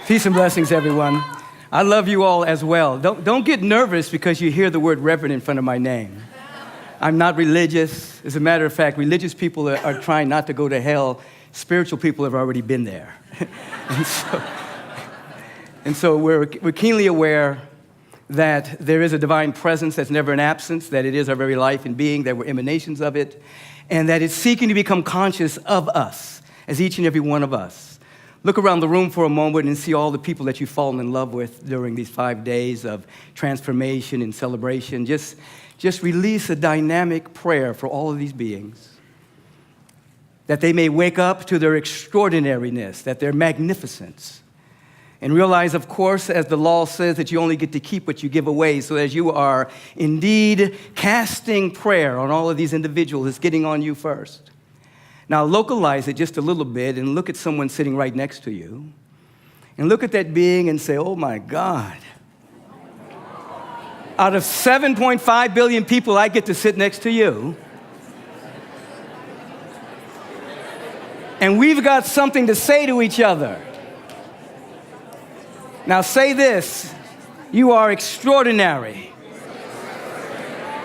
Peace and blessings, everyone. I love you all as well. Don't get nervous because you hear the word reverend in front of my name. I'm not religious. As a matter of fact, religious people are trying not to go to hell. Spiritual people have already been there. and so we're keenly aware that there is a divine presence that's never an absence, that it is our very life and being, that we're emanations of it, and that it's seeking to become conscious of us, as each and every one of us. Look around the room for a moment and see all the people that you've fallen in love with during these 5 days of transformation and celebration. Just release a dynamic prayer for all of these beings, that they may wake up to their extraordinariness, that their magnificence, and realize, of course, as the law says, that you only get to keep what you give away. So as you are indeed casting prayer on all of these individuals, it's getting on you first. Now, localize it just a little bit and look at someone sitting right next to you. And look at that being and say, oh my God. Out of 7.5 billion people, I get to sit next to you. And we've got something to say to each other. Now say this, you are extraordinary.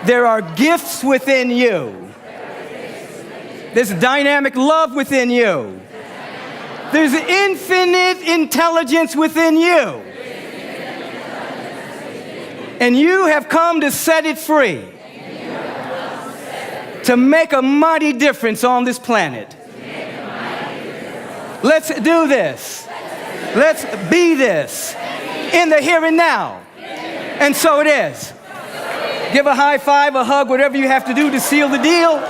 There are gifts within you. There's dynamic love within you. There's infinite intelligence within you. And you have come to set it free. To make a mighty difference on this planet. Let's do this. Let's be this in the here and now. And so it is. Give a high five, a hug, whatever you have to do to seal the deal.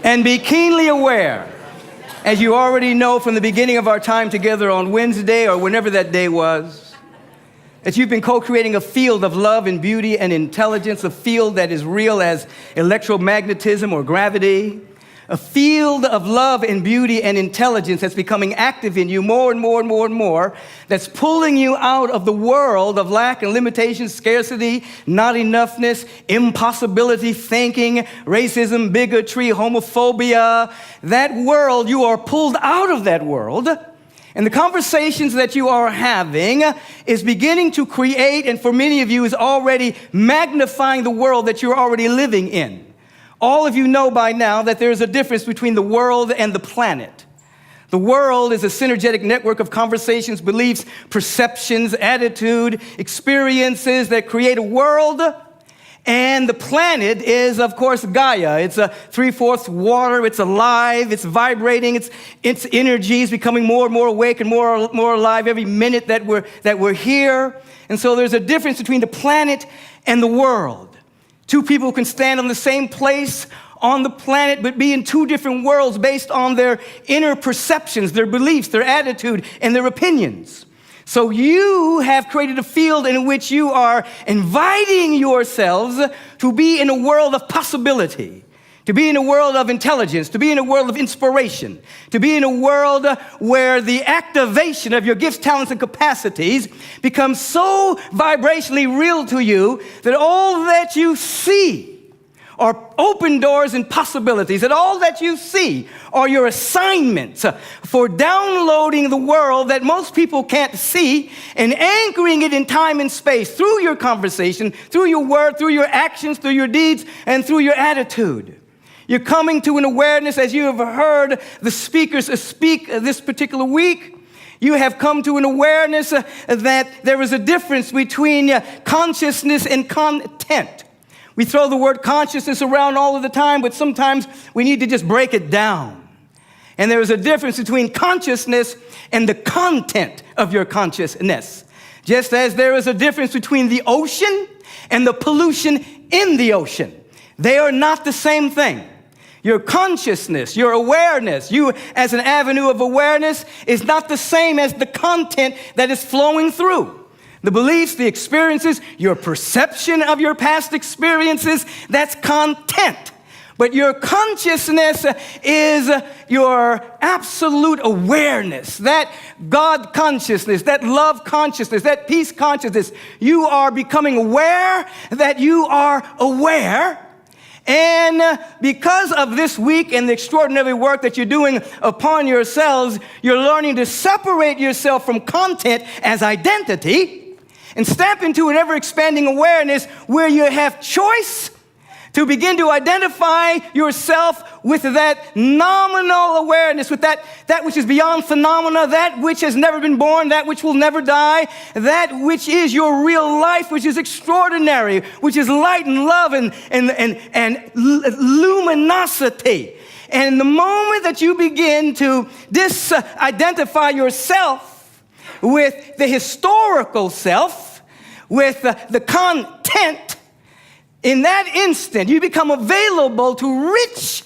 And be keenly aware, as you already know from the beginning of our time together on Wednesday or whenever that day was, that you've been co-creating a field of love and beauty and intelligence, a field that is real as electromagnetism or gravity, a field of love and beauty and intelligence that's becoming active in you more and more and more and more, that's pulling you out of the world of lack and limitation, scarcity, not enoughness, impossibility thinking, racism, bigotry, homophobia. That world, you are pulled out of that world. And the conversations that you are having is beginning to create, and for many of you is already magnifying the world that you're already living in. All of you know by now that there's a difference between the world and the planet. The world is a synergetic network of conversations, beliefs, perceptions, attitude, experiences that create a world. And the planet is, of course, Gaia. It's a 3/4 water. It's alive. It's vibrating. Its energy is becoming more and more awake and more alive every minute that we're here. And so there's a difference between the planet and the world. Two people can stand on the same place on the planet, but be in two different worlds based on their inner perceptions, their beliefs, their attitude, and their opinions. So you have created a field in which you are inviting yourselves to be in a world of possibility, to be in a world of intelligence, to be in a world of inspiration, to be in a world where the activation of your gifts, talents, and capacities becomes so vibrationally real to you that all that you see are open doors and possibilities, that all that you see are your assignments for downloading the world that most people can't see and anchoring it in time and space through your conversation, through your word, through your actions, through your deeds, and through your attitude. You're coming to an awareness, as you have heard the speakers speak this particular week. You have come to an awareness that there is a difference between consciousness and content. We throw the word consciousness around all of the time, but sometimes we need to just break it down. And there is a difference between consciousness and the content of your consciousness. Just as there is a difference between the ocean and the pollution in the ocean. They are not the same thing. Your consciousness, your awareness, you as an avenue of awareness is not the same as the content that is flowing through. The beliefs, the experiences, your perception of your past experiences, that's content. But your consciousness is your absolute awareness, that God consciousness, that love consciousness, that peace consciousness. You are becoming aware that you are aware. And because of this week and the extraordinary work that you're doing upon yourselves, you're learning to separate yourself from content as identity and step into an ever-expanding awareness where you have choice to begin to identify yourself with that nominal awareness, with that which is beyond phenomena, that which has never been born, that which will never die, that which is your real life, which is extraordinary, which is light and love and luminosity. And the moment that you begin to disidentify yourself with the historical self, with the content, in that instant, you become available to rich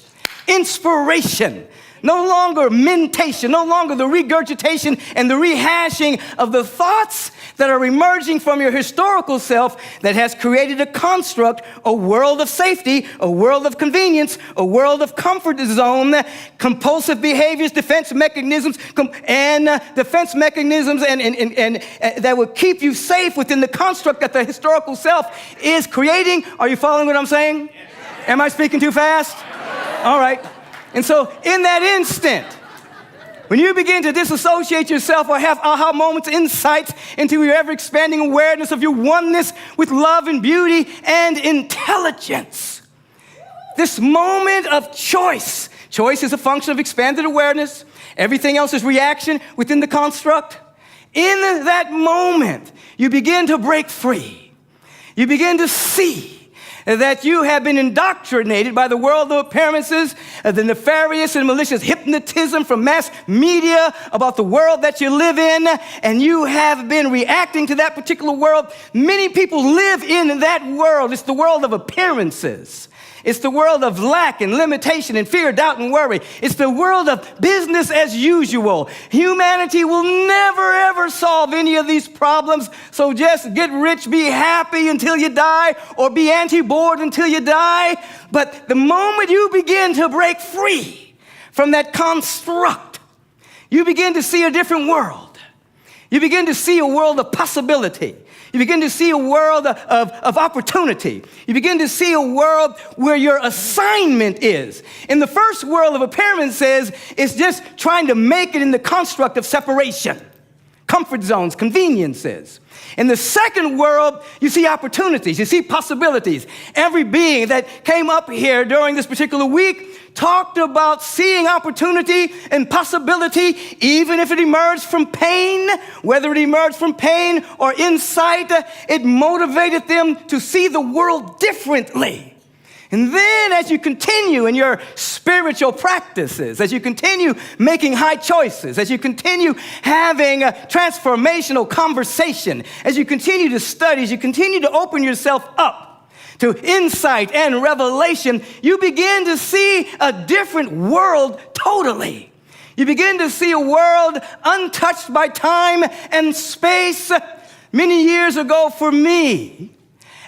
inspiration. No longer mentation, no longer the regurgitation and the rehashing of the thoughts that are emerging from your historical self that has created a construct, a world of safety, a world of convenience, a world of comfort zone, compulsive behaviors, defense mechanisms, and that will keep you safe within the construct that the historical self is creating. Are you following what I'm saying? Yes. Am I speaking too fast? Yes. All right. And so in that instant, when you begin to disassociate yourself or have aha moments, insights into your ever-expanding awareness of your oneness with love and beauty and intelligence, this moment of choice is a function of expanded awareness. Everything else is reaction within the construct. In that moment, you begin to break free. You begin to see that you have been indoctrinated by the world of appearances, the nefarious and malicious hypnotism from mass media about the world that you live in, and you have been reacting to that particular world. Many people live in that world. It's the world of appearances. It's the world of lack and limitation and fear, doubt, and worry. It's the world of business as usual. Humanity will never, ever solve any of these problems, so just get rich, be happy until you die, or be anti-bored until you die. But the moment you begin to break free from that construct, you begin to see a different world. You begin to see a world of possibility. You begin to see a world of opportunity. You begin to see a world where your assignment is. In the first world of appearances, it's just trying to make it in the construct of separation, comfort zones, conveniences. In the second world, you see opportunities, you see possibilities. Every being that came up here during this particular week talked about seeing opportunity and possibility, even if it emerged from pain. Whether it emerged from pain or insight, it motivated them to see the world differently. And then as you continue in your spiritual practices, as you continue making high choices, as you continue having a transformational conversation, as you continue to study, as you continue to open yourself up to insight and revelation, you begin to see a different world totally. You begin to see a world untouched by time and space. Many years ago for me,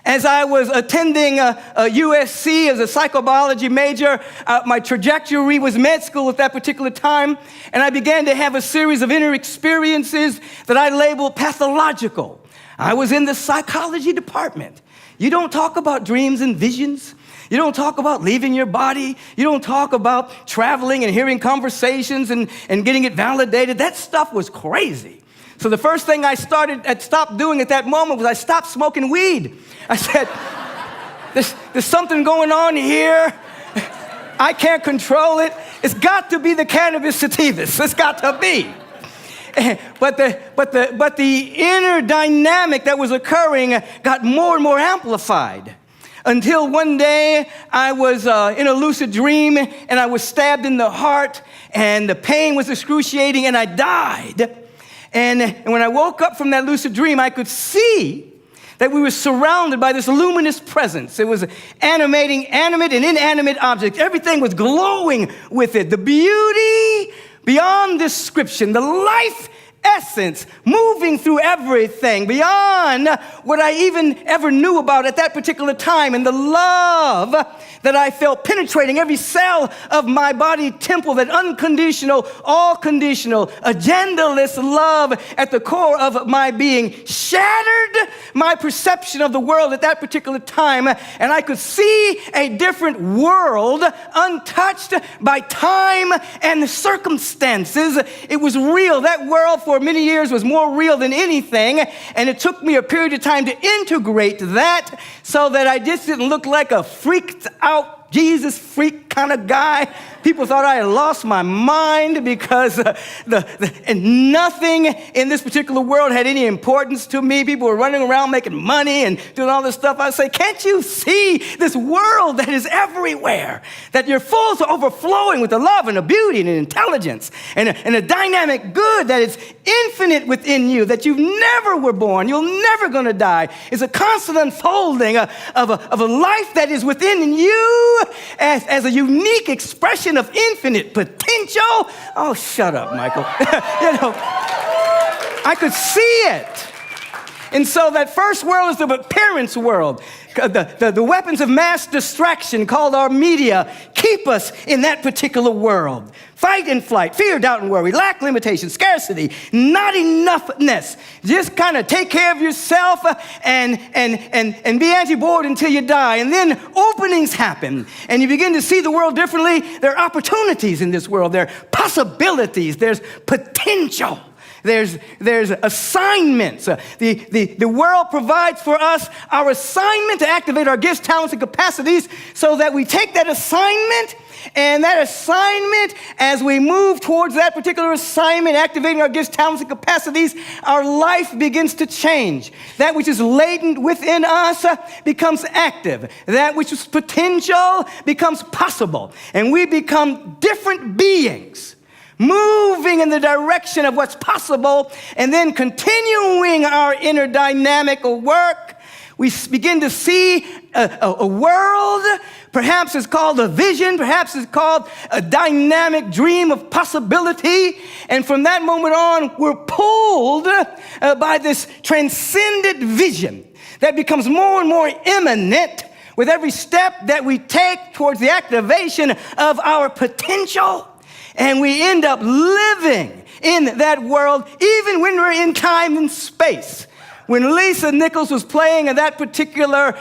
as I was attending USC as a psychobiology major, my trajectory was med school at that particular time, and I began to have a series of inner experiences that I labeled pathological. I was in the psychology department. You don't talk about dreams and visions. You don't talk about leaving your body. You don't talk about traveling and hearing conversations and getting it validated. That stuff was crazy. So the first thing I stopped doing at that moment was I stopped smoking weed. I said, there's something going on here. I can't control it. It's got to be the cannabis sativas. It's got to be. But the inner dynamic that was occurring got more and more amplified until one day I was in a lucid dream and I was stabbed in the heart and the pain was excruciating and I died. And when I woke up from that lucid dream, I could see that we were surrounded by this luminous presence. It was animate and inanimate objects. Everything was glowing with it. The beauty beyond description, the life essence moving through everything beyond what I even ever knew about at that particular time. And the love that I felt penetrating every cell of my body temple, that unconditional, all-conditional, agendaless love at the core of my being shattered my perception of the world at that particular time. And I could see a different world untouched by time and circumstances. It was real. That world for many years was more real than anything. And it took me a period of time to integrate that so that I just didn't look like a freaked out Jesus freak kind of guy. People thought I had lost my mind because and nothing in this particular world had any importance to me. People were running around making money and doing all this stuff. I say, can't you see this world that is everywhere? That you're full to overflowing with the love and the beauty and the intelligence and a dynamic good that is infinite within you, that you never were born, you're never going to die. It's a constant unfolding of a life that is within you as a unique expression of infinite potential. Oh, shut up, Michael. I could see it. And so that first world is the appearance world. The weapons of mass distraction called our media keep us in that particular world. Fight and flight, fear, doubt, and worry, lack, limitation, scarcity, not enoughness. Just kind of take care of yourself and be anti-bored until you die. And then openings happen, and you begin to see the world differently. There are opportunities in this world. There are possibilities. There's potential. There's assignments. The world provides for us our assignment to activate our gifts, talents, and capacities so that we take that assignment, and that assignment, as we move towards that particular assignment, activating our gifts, talents, and capacities, our life begins to change. That which is latent within us becomes active. That which is potential becomes possible. And we become different beings, moving in the direction of what's possible, and then continuing our inner dynamic work. We begin to see a world. Perhaps it's called a vision. Perhaps it's called a dynamic dream of possibility. And from that moment on, we're pulled by this transcendent vision that becomes more and more imminent with every step that we take towards the activation of our potential. And we end up living in that world even when we're in time and space. When Lisa Nichols was playing that particular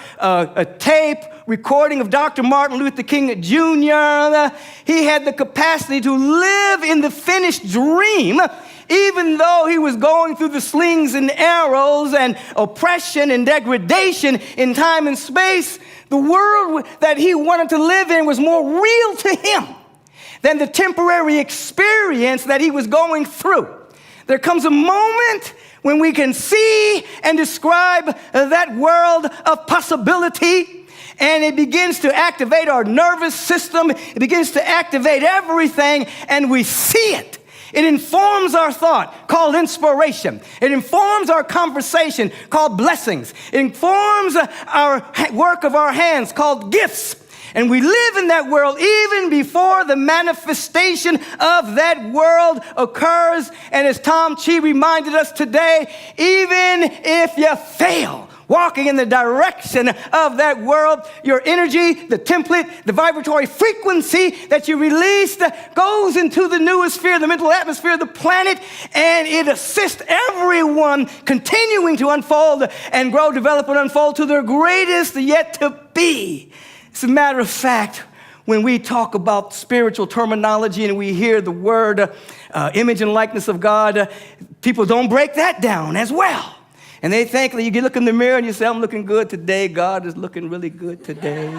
tape recording of Dr. Martin Luther King Jr., he had the capacity to live in the finished dream, even though he was going through the slings and arrows and oppression and degradation in time and space. The world that he wanted to live in was more real to him than the temporary experience that he was going through. There comes a moment when we can see and describe that world of possibility, and it begins to activate our nervous system. It begins to activate everything, and we see it. It informs our thought, called inspiration. It informs our conversation, called blessings. It informs our work of our hands, called gifts. And we live in that world even before the manifestation of that world occurs. And as Tom Chi reminded us today, even if you fail walking in the direction of that world, your energy, the template, the vibratory frequency that you released goes into the noosphere, the mental atmosphere of the planet, and it assists everyone continuing to unfold and grow, develop, and unfold to their greatest yet to be. As a matter of fact, when we talk about spiritual terminology and we hear the word image and likeness of God, people don't break that down as well. And they think that you look in the mirror and you say, I'm looking good today. God is looking really good today.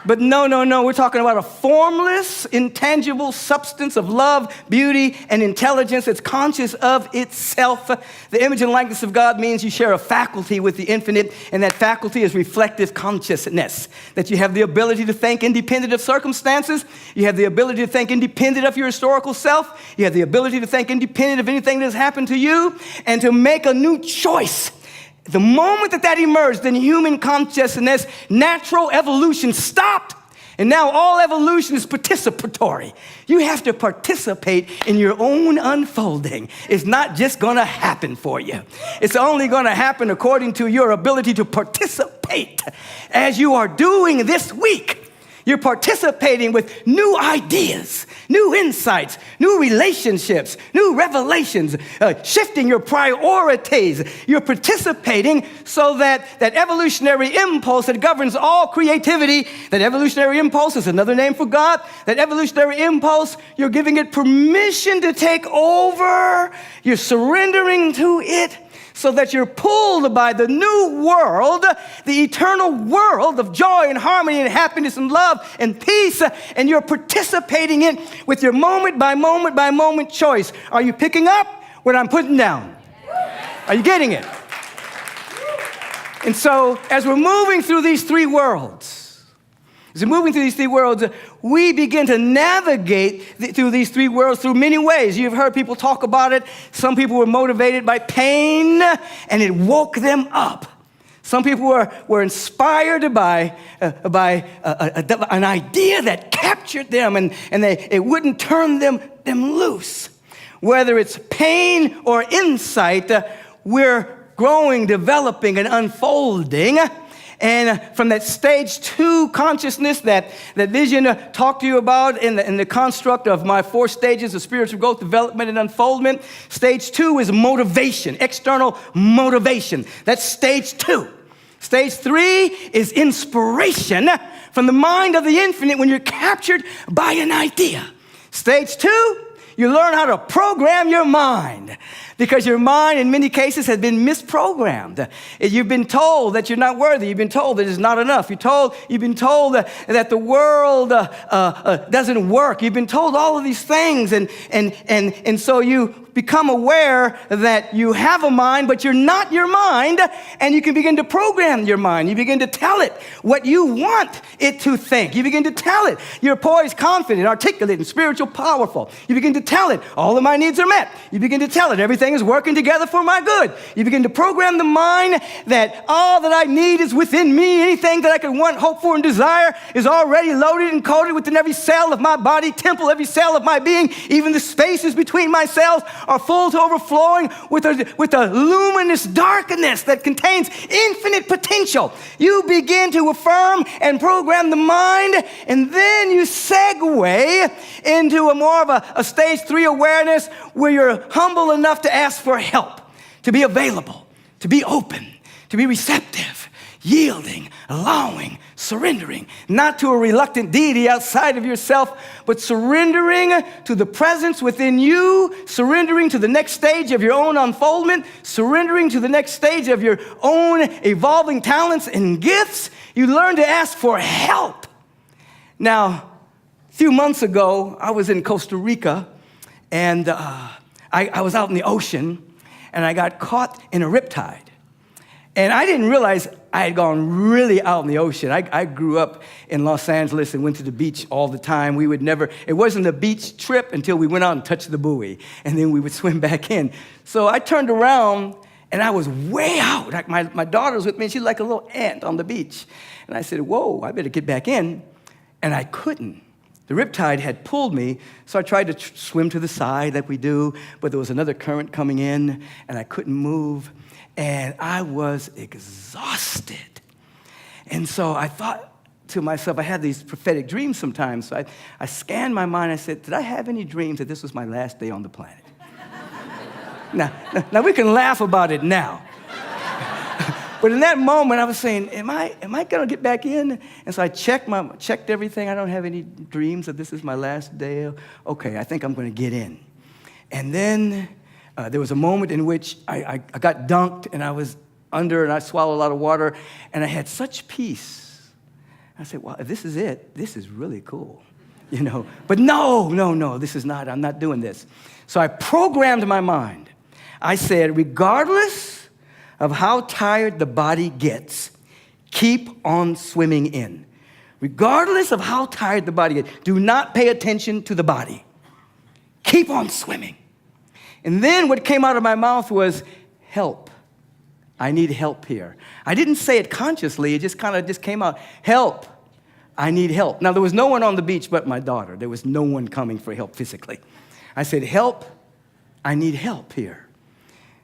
But no. We're talking about a formless, intangible substance of love, beauty, and intelligence that's conscious of itself. The image and likeness of God means you share a faculty with the infinite, and that faculty is reflective consciousness. That you have the ability to think independent of circumstances. You have the ability to think independent of your historical self. You have the ability to think independent of anything that has happened to you, and to make a new choice. The moment that emerged in human consciousness, natural evolution stopped, And now all evolution is participatory. You have to participate in your own unfolding. It's not just going to happen for you. It's only going to happen according to your ability to participate. As you are doing this week, you're participating with new ideas, new insights, new relationships, new revelations, shifting your priorities. You're participating so that that evolutionary impulse that governs all creativity, that evolutionary impulse is another name for God, that evolutionary impulse, you're giving it permission to take over. You're surrendering to it, so that you're pulled by the new world, the eternal world of joy and harmony and happiness and love and peace, and you're participating in with your moment by moment by moment choice. Are you picking up what I'm putting down? Are you getting it? And so, as we're moving through these three worlds, we begin to navigate through these three worlds through many ways. You've heard people talk about it. Some people were motivated by pain, and it woke them up. Some people were inspired by an idea that captured them, and it wouldn't turn them loose. Whether it's pain or insight, we're growing, developing, and unfolding. And from that stage 2 consciousness that Vision talked to you about in the construct of my 4 stages of spiritual growth, development, and unfoldment, stage 2 is motivation, external motivation. That's stage 2. Stage 3 is inspiration from the mind of the infinite when you're captured by an idea. Stage 2, you learn how to program your mind, because your mind, in many cases, has been misprogrammed. You've been told that you're not worthy. You've been told that it's not enough. You've been told that the world doesn't work. You've been told all of these things, and so you become aware that you have a mind, but you're not your mind, and you can begin to program your mind. You begin to tell it what you want it to think. You begin to tell it you're poised, confident, articulate, and spiritual, powerful. You begin to tell it all of my needs are met. You begin to tell it everything is working together for my good. You begin to program the mind that all that I need is within me. Anything that I can want, hope for, and desire is already loaded and coded within every cell of my body, temple, every cell of my being. Even the spaces between my cells are full to overflowing with a luminous darkness that contains infinite potential. You begin to affirm and program the mind, and then you segue into a more of a stage 3 awareness where you're humble enough to ask for help, to be available, to be open, to be receptive, yielding, allowing, surrendering, not to a reluctant deity outside of yourself, but surrendering to the presence within you, surrendering to the next stage of your own unfoldment, surrendering to the next stage of your own evolving talents and gifts. You learn to ask for help. Now, a few months ago, I was in Costa Rica, and I was out in the ocean, and I got caught in a riptide. And I didn't realize I had gone really out in the ocean. I grew up in Los Angeles and went to the beach all the time. It wasn't a beach trip until we went out and touched the buoy, and then we would swim back in. So I turned around, and I was way out. Like my daughter was with me, and she's like a little ant on the beach. And I said, whoa, I better get back in. And I couldn't. The riptide had pulled me, so I tried to swim to the side like we do, but there was another current coming in, and I couldn't move, and I was exhausted. And so I thought to myself, I had these prophetic dreams sometimes, so I scanned my mind. I said, did I have any dreams that this was my last day on the planet? Now we can laugh about it now. But in that moment, I was saying, am I going to get back in? And so I checked everything. I don't have any dreams that this is my last day. Okay, I think I'm going to get in. And then there was a moment in which I got dunked, and I was under, and I swallowed a lot of water, and I had such peace. I said, well, if this is it, this is really cool, you know. But no, this is not. I'm not doing this. So I programmed my mind. I said, regardless of how tired the body gets, keep on swimming in. Regardless of how tired the body gets, do not pay attention to the body. Keep on swimming. And then what came out of my mouth was, help. I need help here. I didn't say it consciously, it just kind of came out. Help. I need help. Now, there was no one on the beach but my daughter. There was no one coming for help physically. I said, help, I need help here.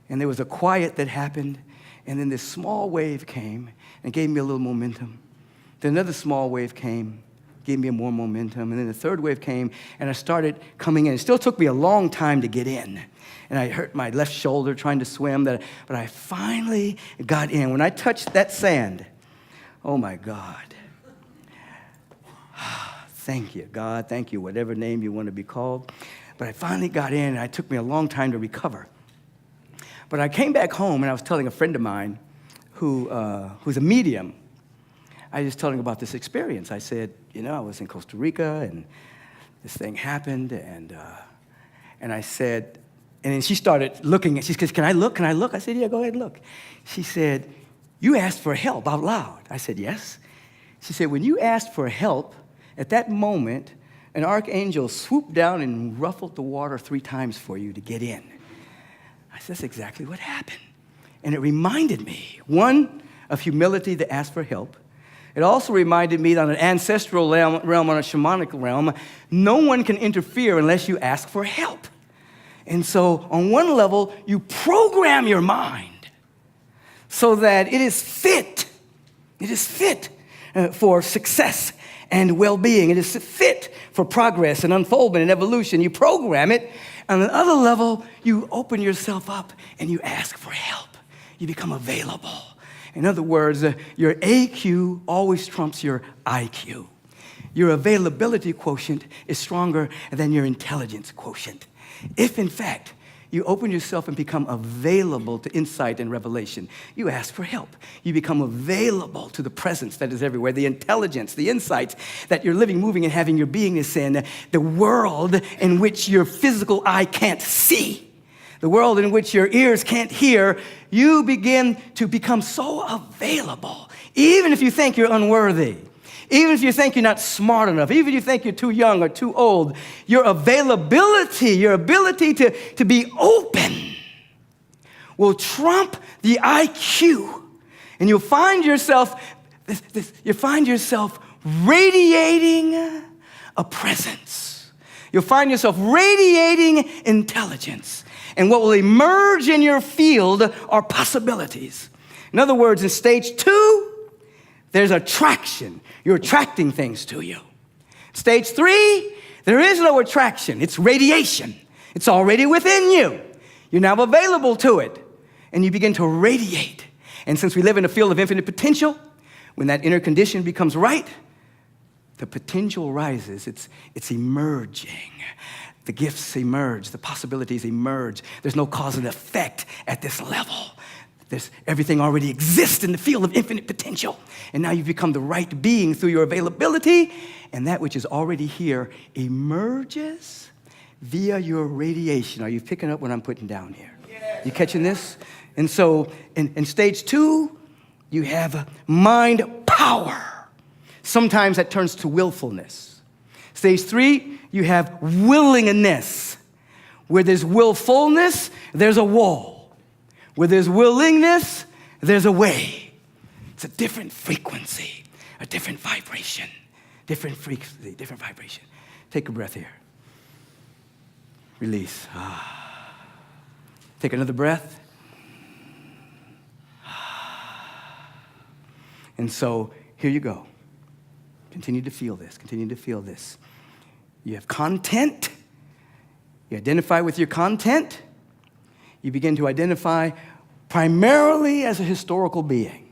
And there was a quiet that happened, and then this small wave came and gave me a little momentum. Then another small wave came, gave me more momentum, and then the third wave came, and I started coming in. It still took me a long time to get in, and I hurt my left shoulder trying to swim, but I finally got in. When I touched that sand, oh my God. Thank you, God, thank you, whatever name you want to be called. But I finally got in, and it took me a long time to recover. But I came back home, and I was telling a friend of mine who's a medium. I was telling him about this experience. I said, I was in Costa Rica, and this thing happened, and I said, and then she started looking, and she said, can I look? I said, yeah, go ahead and look. She said, you asked for help out loud. I said, yes. She said, when you asked for help, at that moment, an archangel swooped down and ruffled the water 3 times for you to get in. I said, that's exactly what happened. And it reminded me, one, of humility to ask for help. It also reminded me that on an ancestral realm, on a shamanic realm, no one can interfere unless you ask for help. And so on one level, you program your mind so that it is fit for success and well-being. It is fit for progress and unfoldment and evolution. You program it. On the other level, you open yourself up and you ask for help. You become available. In other words, your AQ always trumps your IQ. Your availability quotient is stronger than your intelligence quotient. If, in fact, you open yourself and become available to insight and revelation, you ask for help. You become available to the presence that is everywhere, the intelligence, the insights that you're living, moving, and having your beingness in, the world in which your physical eye can't see, the world in which your ears can't hear. You begin to become so available, even if you think you're unworthy. Even if you think you're not smart enough, even if you think you're too young or too old, your availability, your ability to be open will trump the IQ. And you'll find yourself radiating a presence. You'll find yourself radiating intelligence. And what will emerge in your field are possibilities. In other words, in stage 2, there's attraction. You're attracting things to you. Stage 3, there is no attraction. It's radiation. It's already within you. You're now available to it. And you begin to radiate. And since we live in a field of infinite potential, when that inner condition becomes right, the potential rises. It's emerging. The gifts emerge. The possibilities emerge. There's no cause and effect at this level. Everything already exists in the field of infinite potential. And now you've become the right being through your availability, and that which is already here emerges via your radiation. Are you picking up what I'm putting down here? Yes. You catching this? And so in stage 2, you have mind power. Sometimes that turns to willfulness. Stage 3, you have willingness. Where there's willfulness, there's a wall. Where there's willingness, there's a way. It's a different frequency, a different vibration, different frequency, different vibration. Take a breath here. Release. Take another breath. And so here you go. Continue to feel this. Continue to feel this. You have content. You identify with your content. You begin to identify primarily as a historical being.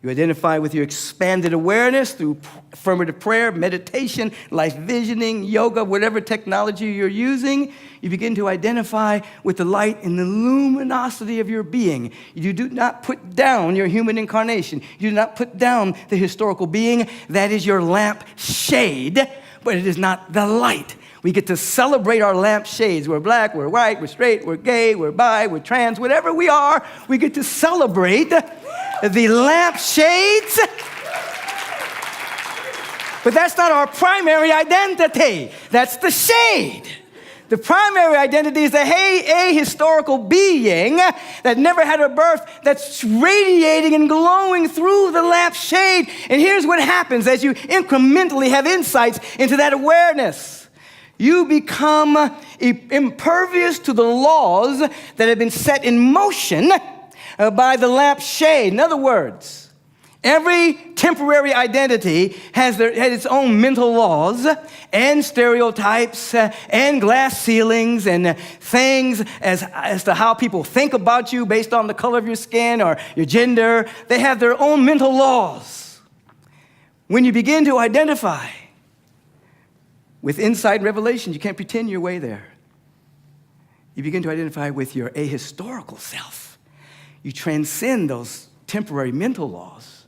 You identify with your expanded awareness through affirmative prayer, meditation, life visioning, yoga, whatever technology you're using. You begin to identify with the light and the luminosity of your being. You do not put down your human incarnation. You do not put down the historical being. That is your lamp shade, but it is not the light. We get to celebrate our lamp shades. We're black, we're white, we're straight, we're gay, we're bi, we're trans, whatever we are, we get to celebrate the lamp shades. But that's not our primary identity. That's the shade. The primary identity is a historical being that never had a birth, that's radiating and glowing through remove the lampshade. And here's what happens as you incrementally have insights into that awareness. You become impervious to the laws that have been set in motion by the lampshade. In other words, every temporary identity has its own mental laws and stereotypes and glass ceilings and things as to how people think about you based on the color of your skin or your gender. They have their own mental laws. When you begin to identify with insight and revelation, you can't pretend your way there. You begin to identify with your ahistorical self. You transcend those temporary mental laws.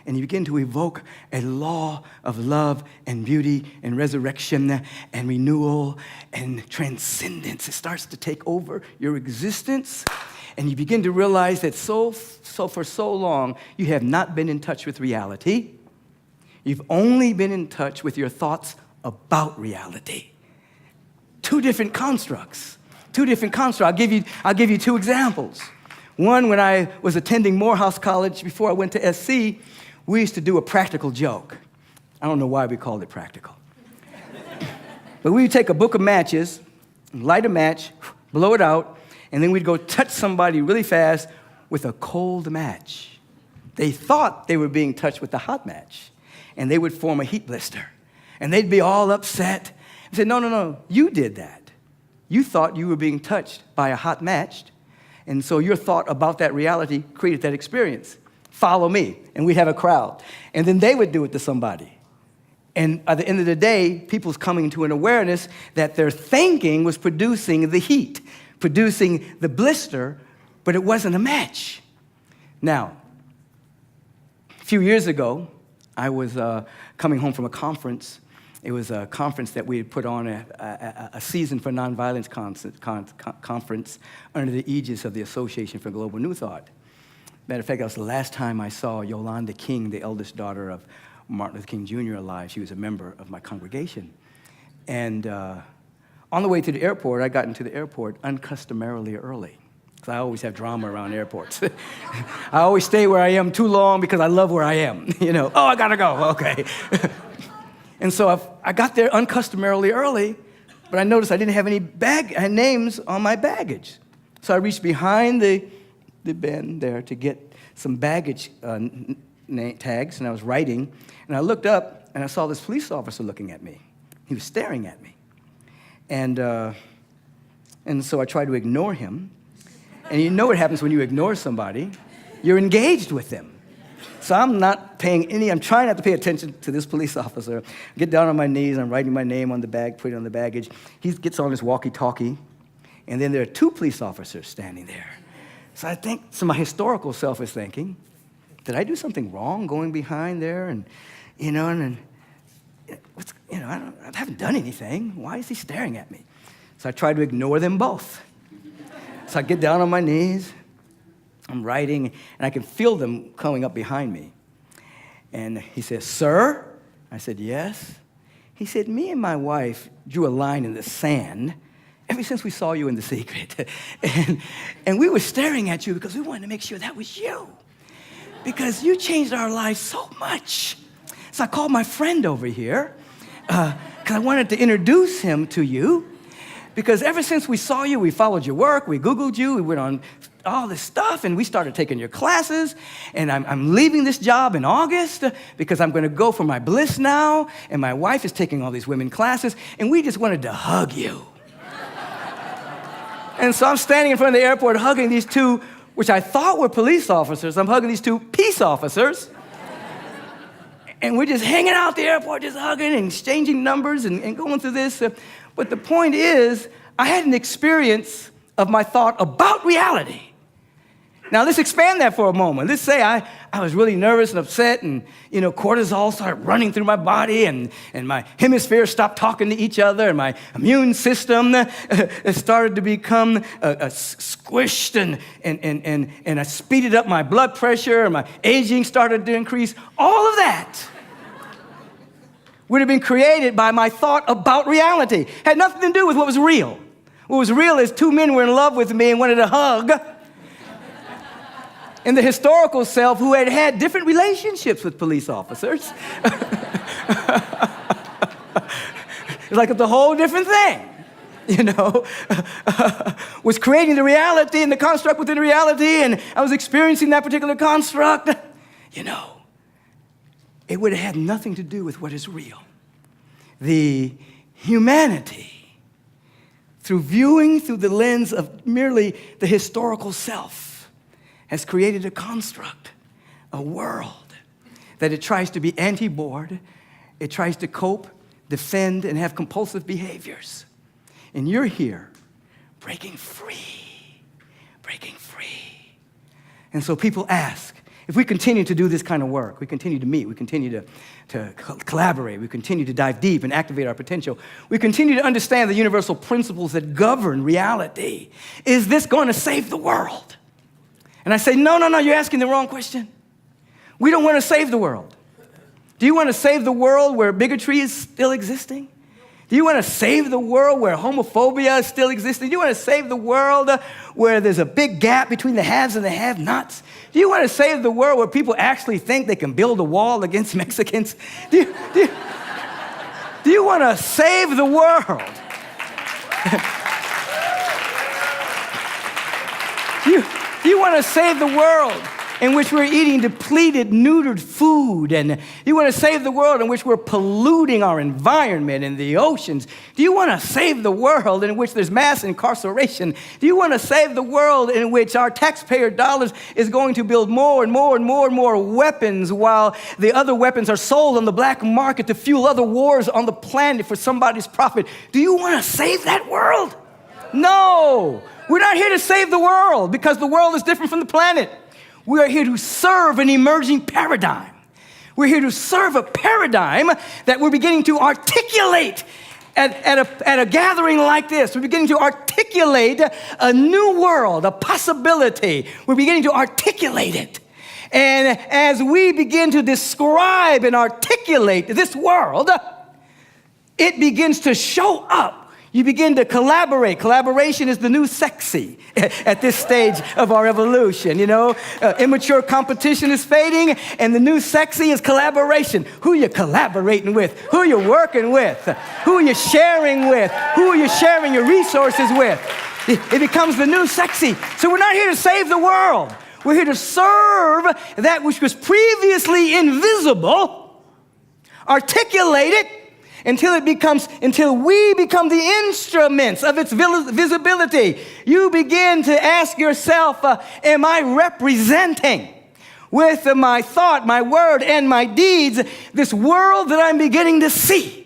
And you begin to evoke a law of love and beauty and resurrection and renewal and transcendence. It starts to take over your existence. And you begin to realize that so for so long, you have not been in touch with reality. You've only been in touch with your thoughts about reality. Two different constructs. I'll give you two examples. One, when I was attending Morehouse College before I went to SC, we used to do a practical joke. I don't know why we called it practical. But we would take a book of matches, light a match, blow it out, and then we'd go touch somebody really fast with a cold match. They thought they were being touched with a hot match, and they would form a heat blister. And they'd be all upset and say, no, you did that. You thought you were being touched by a hot match, and so your thought about that reality created that experience. Follow me. And we'd have a crowd. And then they would do it to somebody. And at the end of the day, people's coming to an awareness that their thinking was producing the heat, producing the blister, but it wasn't a match. Now, a few years ago, I was coming home from a conference. It was a conference that we had put on, a Season for Nonviolence conference under the aegis of the Association for Global New Thought. Matter of fact, that was the last time I saw Yolanda King, the eldest daughter of Martin Luther King Jr. alive. She was a member of my congregation. And on the way to the airport, I got into the airport uncustomarily early, because I always have drama around airports. I always stay where I am too long because I love where I am. Oh, I gotta go, okay. And so I got there uncustomarily early, but I noticed I didn't have any names on my baggage. So I reached behind the bin there to get some baggage tags, and I was writing, and I looked up, and I saw this police officer looking at me. He was staring at me. And so I tried to ignore him. And you know what happens when you ignore somebody? You're engaged with them. So I'm trying not to pay attention to this police officer. I get down on my knees, I'm writing my name on the bag, putting it on the baggage. He gets on his walkie-talkie, and then there are two police officers standing there. So my historical self is thinking, did I do something wrong going behind there? I haven't done anything. Why is he staring at me? So I try to ignore them both. So I get down on my knees, I'm writing, and I can feel them coming up behind me. And he says, "Sir?" I said, "Yes." He said, "Me and my wife drew a line in the sand ever since we saw you in The Secret. and we were staring at you because we wanted to make sure that was you. Because you changed our lives so much. So I called my friend over here because I wanted to introduce him to you. Because ever since we saw you, we followed your work, we Googled you, we went on all this stuff, and we started taking your classes. And I'm leaving this job in August because I'm going to go for my bliss now. And my wife is taking all these women classes, and we just wanted to hug you." And so I'm standing in front of the airport hugging these two, which I thought were police officers. I'm hugging these two peace officers. And we're just hanging out at the airport, just hugging and exchanging numbers and going through this. But the point is, I had an experience of my thought about reality. Now, let's expand that for a moment. Let's say I was really nervous and upset, and, cortisol started running through my body, and my hemispheres stopped talking to each other, and my immune system started to become squished, and I speeded up my blood pressure, and my aging started to increase. All of that would have been created by my thought about reality. Had nothing to do with what was real. What was real is two men were in love with me and wanted a hug. in the historical self who had had different relationships with police officers. It's like it's a whole different thing, was creating the reality and the construct within the reality, and I was experiencing that particular construct. It would have had nothing to do with what is real. The humanity, through viewing through the lens of merely the historical self, has created a construct, a world, that it tries to be anti-board, it tries to cope, defend, and have compulsive behaviors. And you're here breaking free, breaking free. And so people ask, if we continue to do this kind of work, we continue to meet, we continue to collaborate, we continue to dive deep and activate our potential, we continue to understand the universal principles that govern reality, is this going to save the world? And I say, no, you're asking the wrong question. We don't want to save the world. Do you want to save the world where bigotry is still existing? Do you want to save the world where homophobia is still existing? Do you want to save the world where there's a big gap between the haves and the have-nots? Do you want to save the world where people actually think they can build a wall against Mexicans? Do you want to save the world? Do you want to save the world in which we're eating depleted, neutered food, and you want to save the world in which we're polluting our environment and the oceans? Do you want to save the world in which there's mass incarceration? Do you want to save the world in which our taxpayer dollars is going to build more and more and more and more weapons while the other weapons are sold on the black market to fuel other wars on the planet for somebody's profit? Do you want to save that world? No, we're not here to save the world because the world is different from the planet. We are here to serve an emerging paradigm. We're here to serve a paradigm that we're beginning to articulate at a gathering like this. We're beginning to articulate a new world, a possibility. We're beginning to articulate it. And as we begin to describe and articulate this world, it begins to show up. You begin to collaborate. Collaboration is the new sexy at this stage of our evolution. Immature competition is fading, and the new sexy is collaboration. Who you collaborating with? Who you working with? Who you sharing with? Who are you sharing your resources with? It becomes the new sexy. So we're not here to save the world. We're here to serve that which was previously invisible, articulate it, until we become the instruments of its visibility. You begin to ask yourself, am I representing with my thought, my word, and my deeds this world that I'm beginning to see?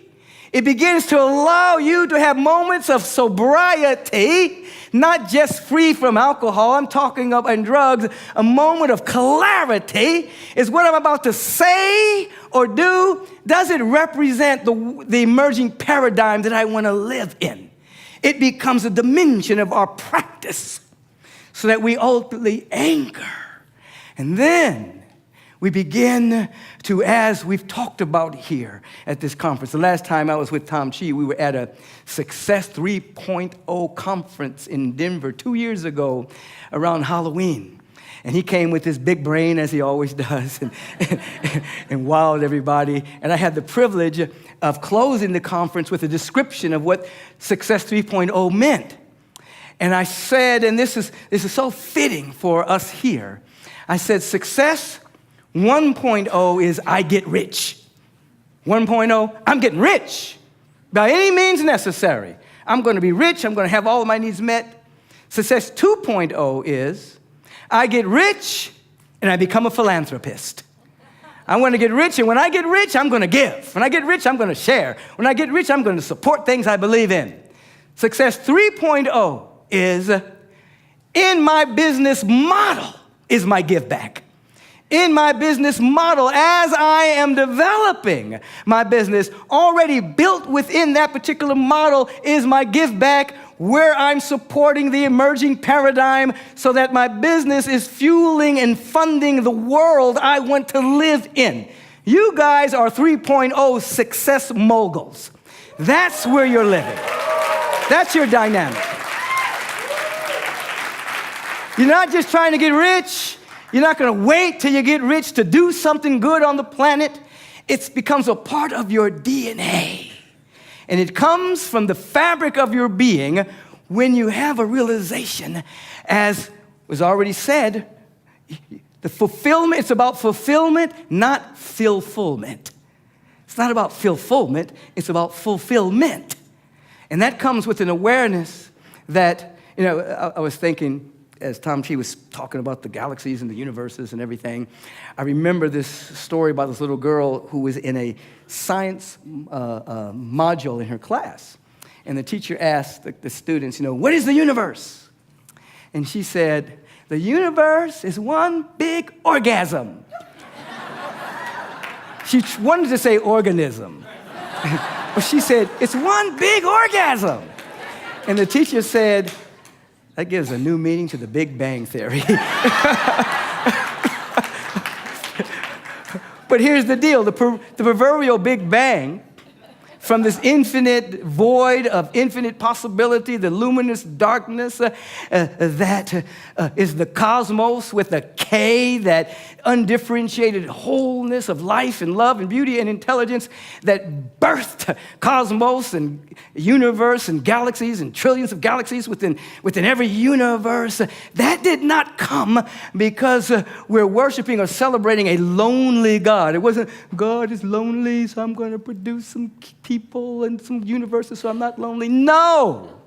It begins to allow you to have moments of sobriety, not just free from alcohol. I'm talking about and drugs. A moment of clarity is what I'm about to say or do. Does it represent the emerging paradigm that I want to live in? It becomes a dimension of our practice so that we ultimately anchor. And then we begin to, as we've talked about here at this conference. The last time I was with Tom Chi, we were at a Success 3.0 conference in Denver 2 years ago around Halloween. And he came with his big brain, as he always does, and wowed everybody. And I had the privilege of closing the conference with a description of what Success 3.0 meant. And I said, and this is so fitting for us here, I said, success 1.0 is I get rich. 1.0, I'm getting rich by any means necessary. I'm going to be rich. I'm going to have all of my needs met. Success 2.0 is I get rich and I become a philanthropist. I want to get rich, and when I get rich, I'm going to give. When I get rich, I'm going to share. When I get rich, I'm going to support things I believe in. Success 3.0 is in my business model is my give back. In my business model, as I am developing my business, already built within that particular model is my give back, where I'm supporting the emerging paradigm so that my business is fueling and funding the world I want to live in. You guys are 3.0 success moguls. That's where you're living. That's your dynamic. You're not just trying to get rich. You're not going to wait till you get rich to do something good on the planet. It becomes a part of your DNA. And it comes from the fabric of your being when you have a realization, as was already said, the fulfillment, it's about fulfillment, not fulfillment. It's not about fulfillment, it's about fulfillment. And that comes with an awareness that, I was thinking, as Tom Chi was talking about the galaxies and the universes and everything, I remember this story about this little girl who was in a science module in her class. And the teacher asked the students, what is the universe? And she said, the universe is one big orgasm. She wanted to say organism. But she said, it's one big orgasm. And the teacher said, that gives a new meaning to the Big Bang Theory. But here's the deal. The proverbial Big Bang, from this infinite void of infinite possibility, the luminous darkness that is the cosmos with a K, that undifferentiated wholeness of life and love and beauty and intelligence that birthed cosmos and universe and galaxies and trillions of galaxies within every universe. That did not come because we're worshiping or celebrating a lonely God. It wasn't, God is lonely, so I'm going to produce some people and some universes so I'm not lonely. No!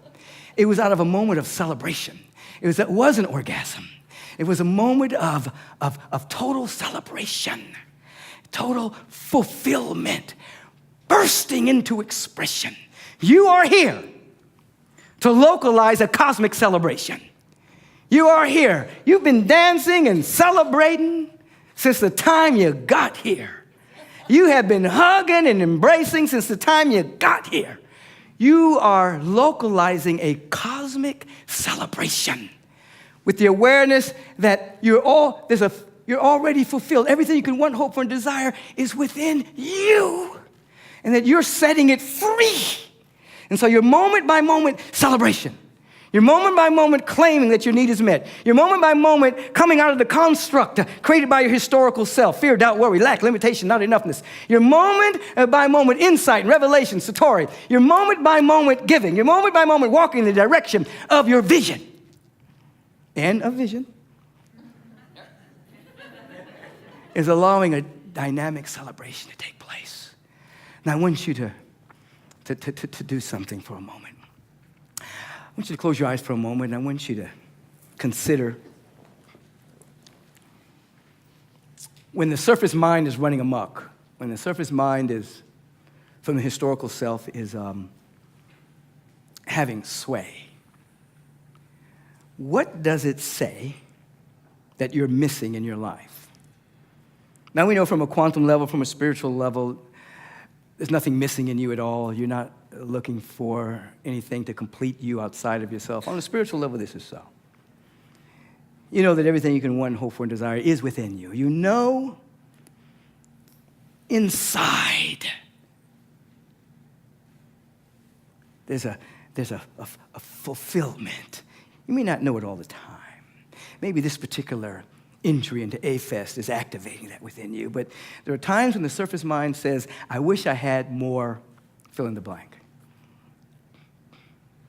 It was out of a moment of celebration. It was an orgasm. It was a moment of total celebration, total fulfillment, bursting into expression. You are here to localize a cosmic celebration. You are here. You've been dancing and celebrating since the time you got here. You have been hugging and embracing since the time you got here. You are localizing a cosmic celebration with the awareness that you're already fulfilled. Everything you can want, hope for, and desire is within you, and that you're setting it free. And so your moment by moment celebration, your moment by moment claiming that your need is met, your moment by moment coming out of the construct created by your historical self, fear, doubt, worry, lack, limitation, not enoughness, your moment by moment insight and revelation, satori, your moment by moment giving, your moment by moment walking in the direction of your vision. And a vision is allowing a dynamic celebration to take place. Now I want you to do something for a moment. I want you to close your eyes for a moment, and I want you to consider when the surface mind is running amok, when the surface mind is, from the historical self, is having sway. What does it say that you're missing in your life? Now we know from a quantum level, from a spiritual level, there's nothing missing in you at all. You're not looking for anything to complete you outside of yourself. On a spiritual level, this is so. You know that everything you can want, hope for, and desire is within you. You know inside there's a fulfillment. You may not know it all the time. Maybe this particular entry into A-Fest is activating that within you, but there are times when the surface mind says, I wish I had more, fill in the blank.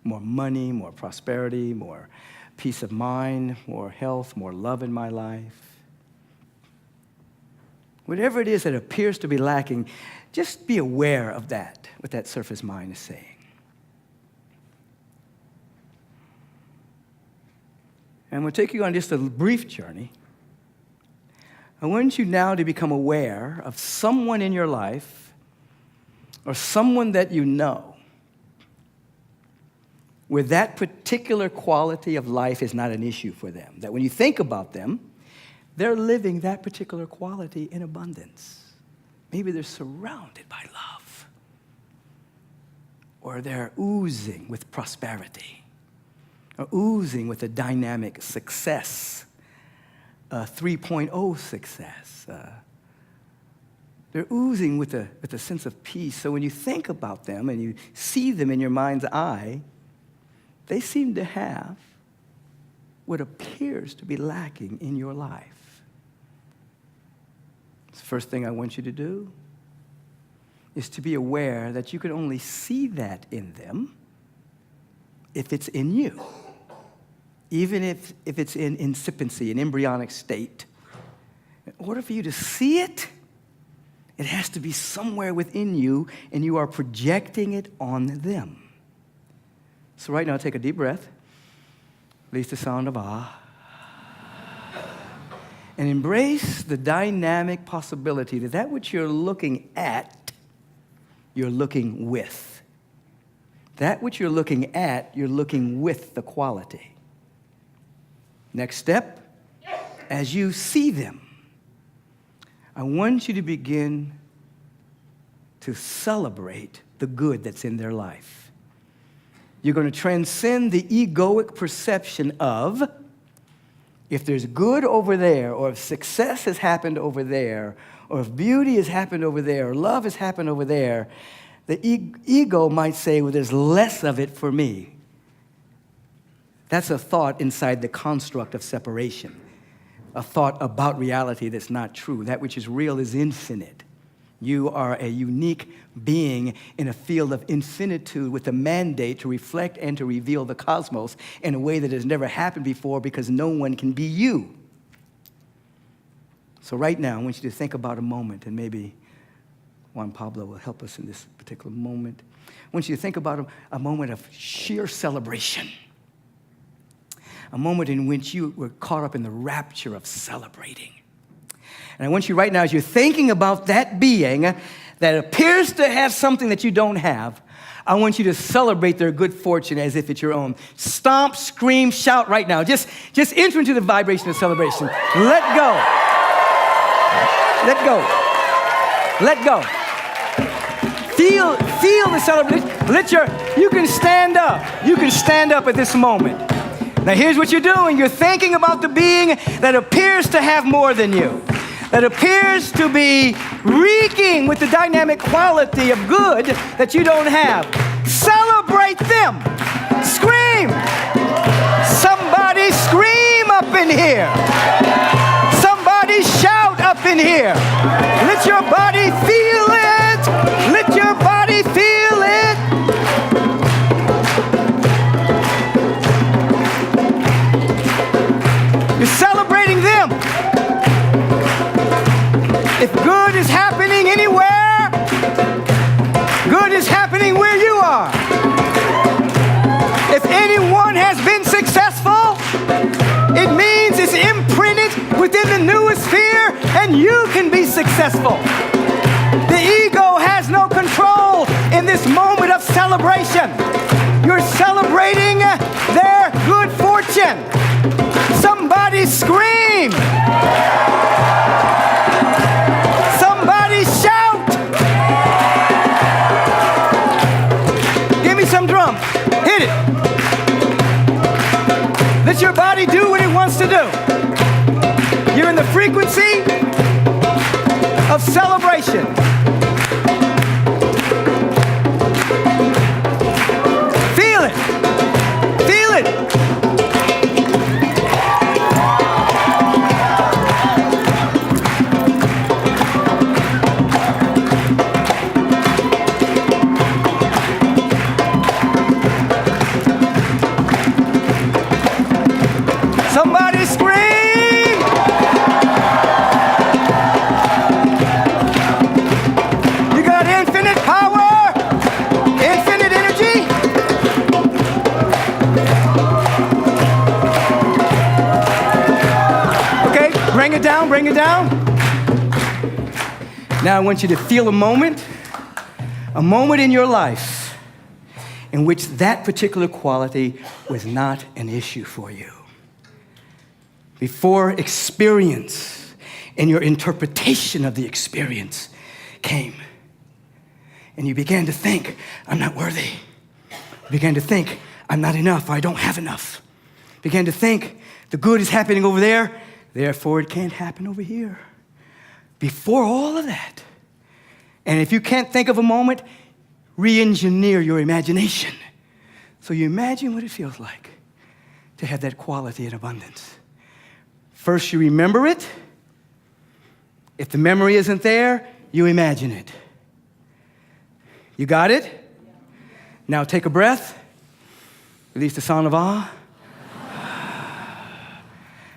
More money, more prosperity, more peace of mind, more health, more love in my life. Whatever it is that appears to be lacking, just be aware of that, what that surface mind is saying. And we'll take you on just a brief journey. I want you now to become aware of someone in your life or someone that you know where that particular quality of life is not an issue for them. That when you think about them, they're living that particular quality in abundance. Maybe they're surrounded by love, or they're oozing with prosperity, or oozing with a dynamic success, a 3.0 success. They're oozing with a sense of peace. So when you think about them and you see them in your mind's eye, they seem to have what appears to be lacking in your life. The first thing I want you to do is to be aware that you can only see that in them if it's in you. Even if it's in incipiency, an embryonic state. In order for you to see it, it has to be somewhere within you, and you are projecting it on them. So right now, take a deep breath. Release the sound of ah. And embrace the dynamic possibility that which you're looking at, you're looking with. That which you're looking at, you're looking with the quality. Next step, as you see them, I want you to begin to celebrate the good that's in their life. You're going to transcend the egoic perception of, if there's good over there, or if success has happened over there, or if beauty has happened over there, or love has happened over there, the ego might say, well, there's less of it for me. That's a thought inside the construct of separation, a thought about reality that's not true. That which is real is infinite. You are a unique being in a field of infinitude with a mandate to reflect and to reveal the cosmos in a way that has never happened before, because no one can be you. So right now, I want you to think about a moment, and maybe Juan Pablo will help us in this particular moment. I want you to think about a moment of sheer celebration. A moment in which you were caught up in the rapture of celebrating. And I want you right now, as you're thinking about that being that appears to have something that you don't have, I want you to celebrate their good fortune as if it's your own. Stomp, scream, shout right now. Just enter into the vibration of celebration. Let go. Let go. Let go. Feel the celebration. You can stand up. You can stand up at this moment. Now here's what you're doing. You're thinking about the being that appears to have more than you, that appears to be reeking with the dynamic quality of good that you don't have. Celebrate them. Scream. Somebody scream up in here. Somebody shout up in here. Let your body feel it. Let your body feel it. You're celebrating them. If good is happening anywhere, good is happening where you are. If anyone has been successful, it means it's imprinted within the newest sphere, and you can be successful. The ego has no control in this moment of celebration. You're celebrating their good fortune. Somebody scream. Somebody shout. Give me some drums. Hit it. Let your body do what it wants to do. You're in the frequency of celebration. Feel it. Feel it. Somebody scream! You got infinite power, infinite energy. Okay, bring it down, bring it down. Now I want you to feel a moment in your life in which that particular quality was not an issue for you. Before experience and your interpretation of the experience came. And you began to think, I'm not worthy. You began to think, I'm not enough, I don't have enough. You began to think, the good is happening over there, therefore it can't happen over here. Before all of that. And if you can't think of a moment, re-engineer your imagination. So you imagine what it feels like to have that quality in abundance. First, you remember it, If the memory isn't there, you imagine it. You got it? Now take a breath. Release the sound of ah.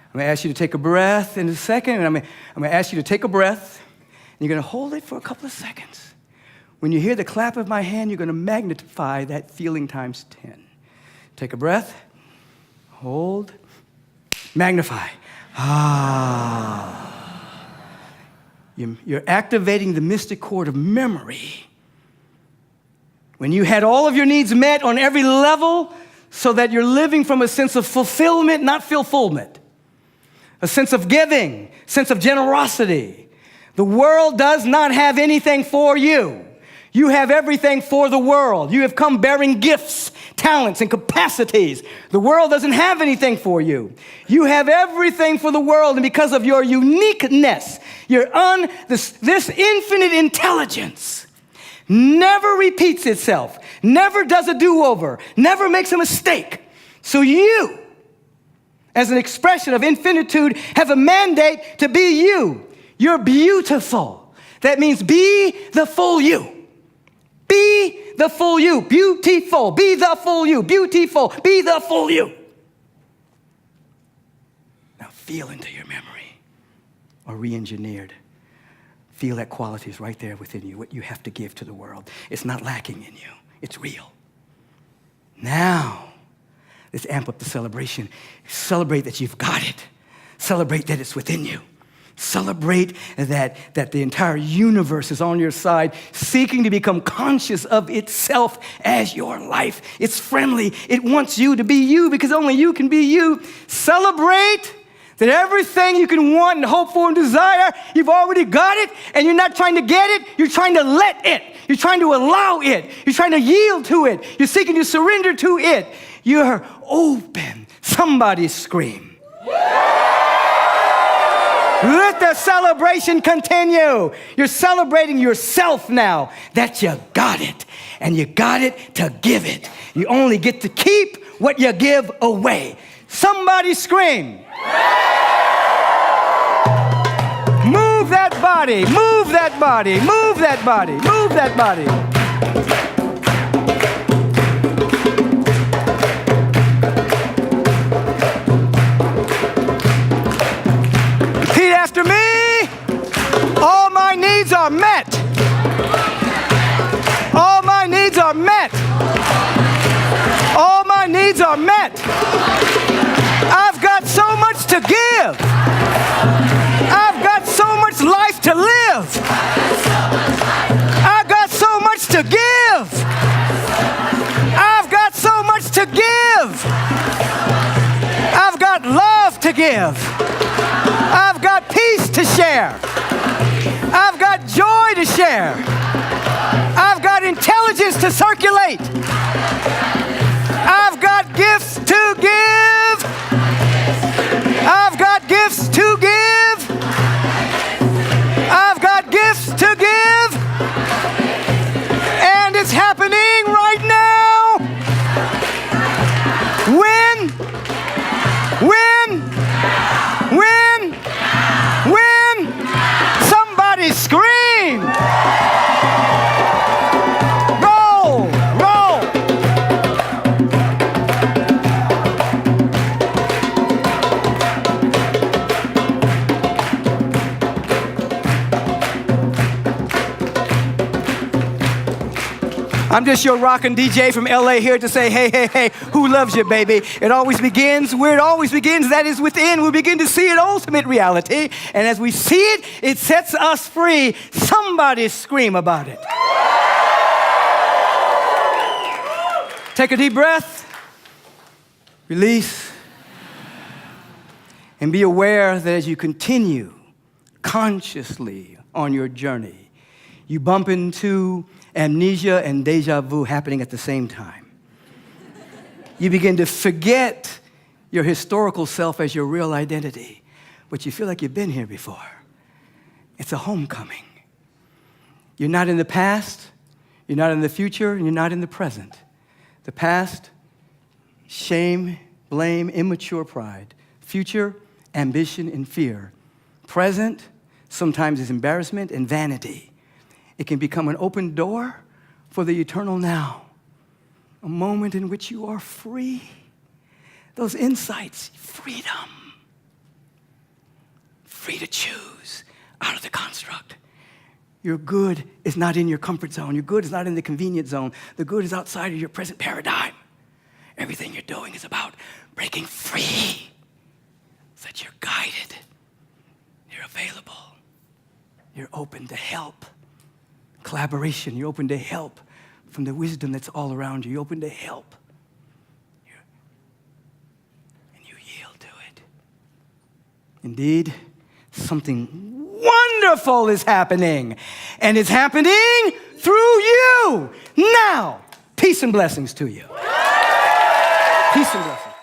I'm going to ask you to take a breath in a second, and I'm going to ask you to take a breath, and you're going to hold it for a couple of seconds. When you hear the clap of my hand, you're going to magnify that feeling times 10. Take a breath, hold, magnify. Ah. You're activating the mystic chord of memory. When you had all of your needs met on every level so that you're living from a sense of fulfillment, not fulfillment. A sense of giving, sense of generosity. The world does not have anything for you. You have everything for the world. You have come bearing gifts, talents, and capacities. The world doesn't have anything for you. You have everything for the world, and because of your uniqueness, this infinite intelligence never repeats itself, never does a do-over, never makes a mistake. So you, as an expression of infinitude, have a mandate to be you. You're beautiful. That means be the full you. Be the full you. Beautiful. Be the full you. Beautiful. Be the full you. Now feel into your memory, or re-engineered. Feel that quality is right there within you, what you have to give to the world. It's not lacking in you. It's real. Now, let's amp up the celebration. Celebrate that you've got it. Celebrate that it's within you. Celebrate that the entire universe is on your side, seeking to become conscious of itself as your life. It's friendly. It wants you to be you because only you can be you. Celebrate that everything you can want and hope for and desire, you've already got it, and you're not trying to get it, you're trying to let it. You're trying to allow it. You're trying to yield to it. You're seeking to surrender to it. You're open. Somebody scream. Let the celebration continue. You're celebrating yourself now that you got it, and you got it to give it. You only get to keep what you give away. Somebody scream. Move that body, move that body, move that body, move that body. Repeat after me. All my needs are met. All my needs are met. All my needs are met. I've got so much to give. I've got so much life to live. I've got so much to give. I've got so much to give. I've got love to give. I've got peace to share. I've got joy to share. I've got intelligence to circulate. I've got gifts to give. I've got gifts to give. I've got gifts to give. And it's happening right now. When somebody scream. Roll. I'm just your rockin' DJ from LA here to say, hey, who loves you, baby? It always begins where it always begins, that is within. We begin to see an ultimate reality, and as we see it, it sets us free. Somebody scream about it. Take a deep breath, release, and be aware that as you continue consciously on your journey, you bump into amnesia and deja vu happening at the same time. You begin to forget your historical self as your real identity, but you feel like you've been here before. It's a homecoming. You're not in the past, you're not in the future, and you're not in the present. The past, shame, blame, immature pride. Future, ambition, and fear. Present, Sometimes it's embarrassment and vanity. It can become an open door for the eternal now, a moment in which you are free. Those insights, freedom. Free to choose out of the construct. Your good is not in your comfort zone. Your good is not in the convenient zone. The good is outside of your present paradigm. Everything you're doing is about breaking free so that you're guided, you're available, you're open to help. Collaboration, you're open to help from the wisdom that's all around you. You're open to help. And you yield to it. Indeed, something wonderful is happening, and it's happening through you. Now, peace and blessings to you. Peace and blessings.